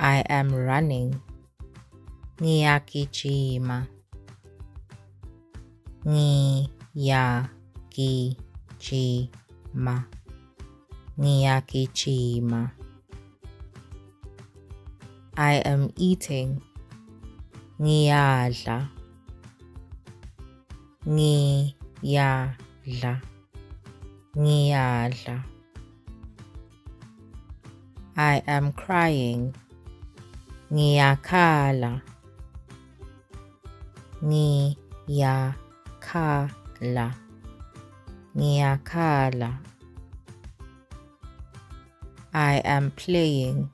I am running. Ngiyagijima. Ngiyagijima. Ngiyagijima. I am eating. Ngiyadla. Ngiyadla. Ngiyadla. I am crying. Ngiyakhala. Ngiyakhala. Ngiyakhala. I am playing.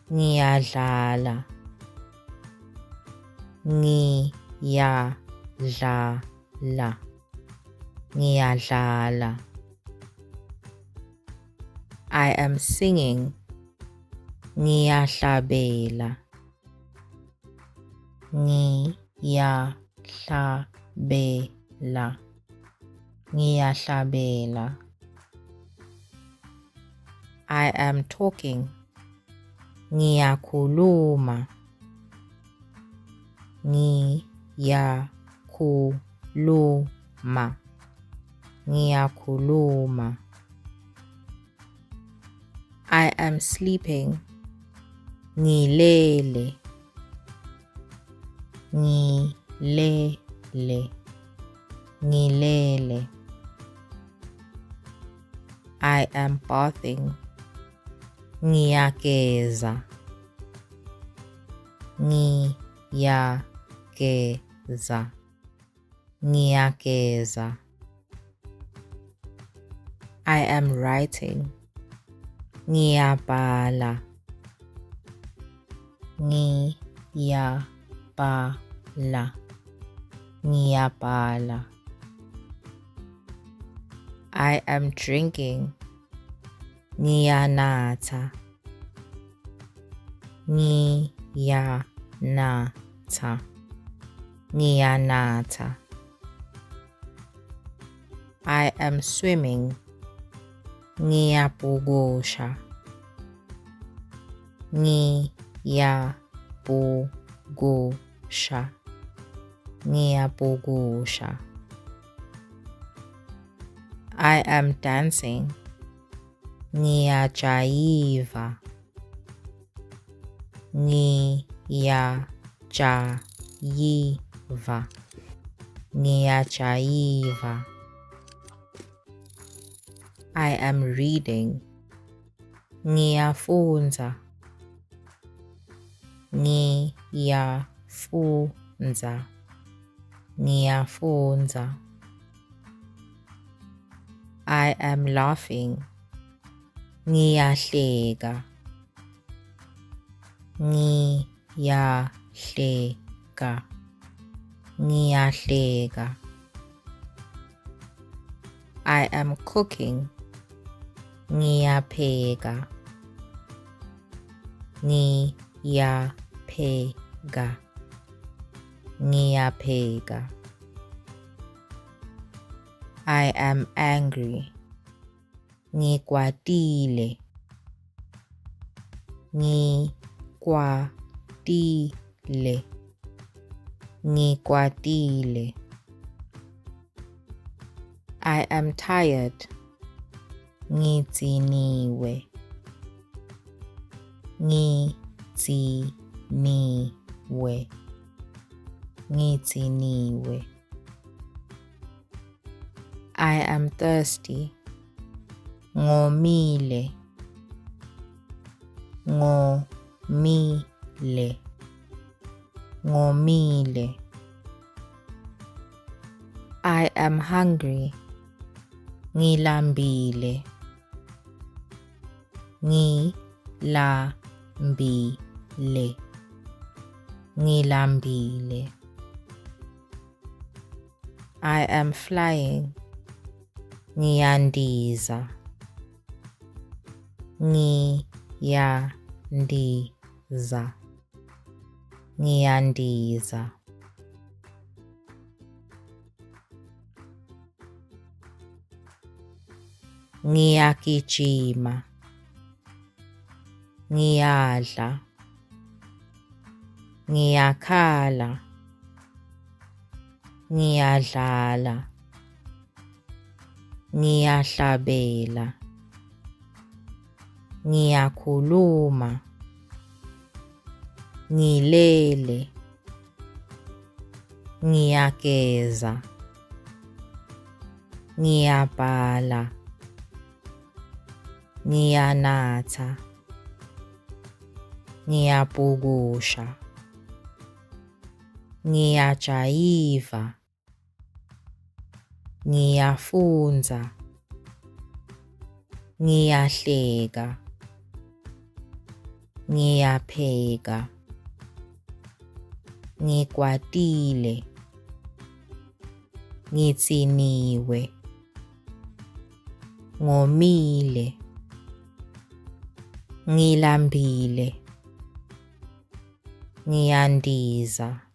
Ngiyadlala. Ngiyadlala. Ngiyadlala. I am singing. Ngiyahlabela. Ngiyahlabela. Ngiyahlabela. I am talking. Ngiyakhuluma. Ngiyakhuluma. Ngiyakhuluma. I am sleeping. Ngilele. Ngilele. Ngilele. I am bathing. Ngiyageza. Ngiyageza. Ngiyageza. I am writing. Ngiyabhala. Ngiyabhala. Ngiyabhala. I am drinking. Ngiyanatha. Ngiyanatha. Ngiyanatha. I am swimming. Ngiyabhukusha. Ngiyabhukusha. Ngiyabhukusha. I am dancing. Ngiyajayiva. Ngiyajayiva. Ngiyajayiva. I am reading. Ngiyafundza. Ngiyafundza. Ngiyafundza. I am laughing. Ngiyahleka. Ngiyahleka. Ngiyahleka. I am cooking. Ngiyapheka. Ngiyapheka. Ngiyapheka. I am angry. Ngikwatile. Ngikwatile. Ngikwatile. I am tired. Ngidiniwe. Ngidiniwe. Ngidiniwe. I am thirsty. Ngomile. Ngomile. Ngomile. I am hungry. Ngilambile. Ngilambile. Ngilambile. I am flying. Ngiyandiza. Ngiyandiza. Ngiyandiza. Ngiyagijima. Ngiyadla. ngiyakhala, ngiyadlala, ngiyahlabela, ngiyakhuluma, ngilele, ngiyageza, ngiyabhala, ngiyanatha, ngiyabhukusha, ngiyajayiva, ngiyafundza, ngiyahleka, ngiyapheka, ngikwatile, ngitsiniwe, ngomile, ngilambile, ngiyandiza.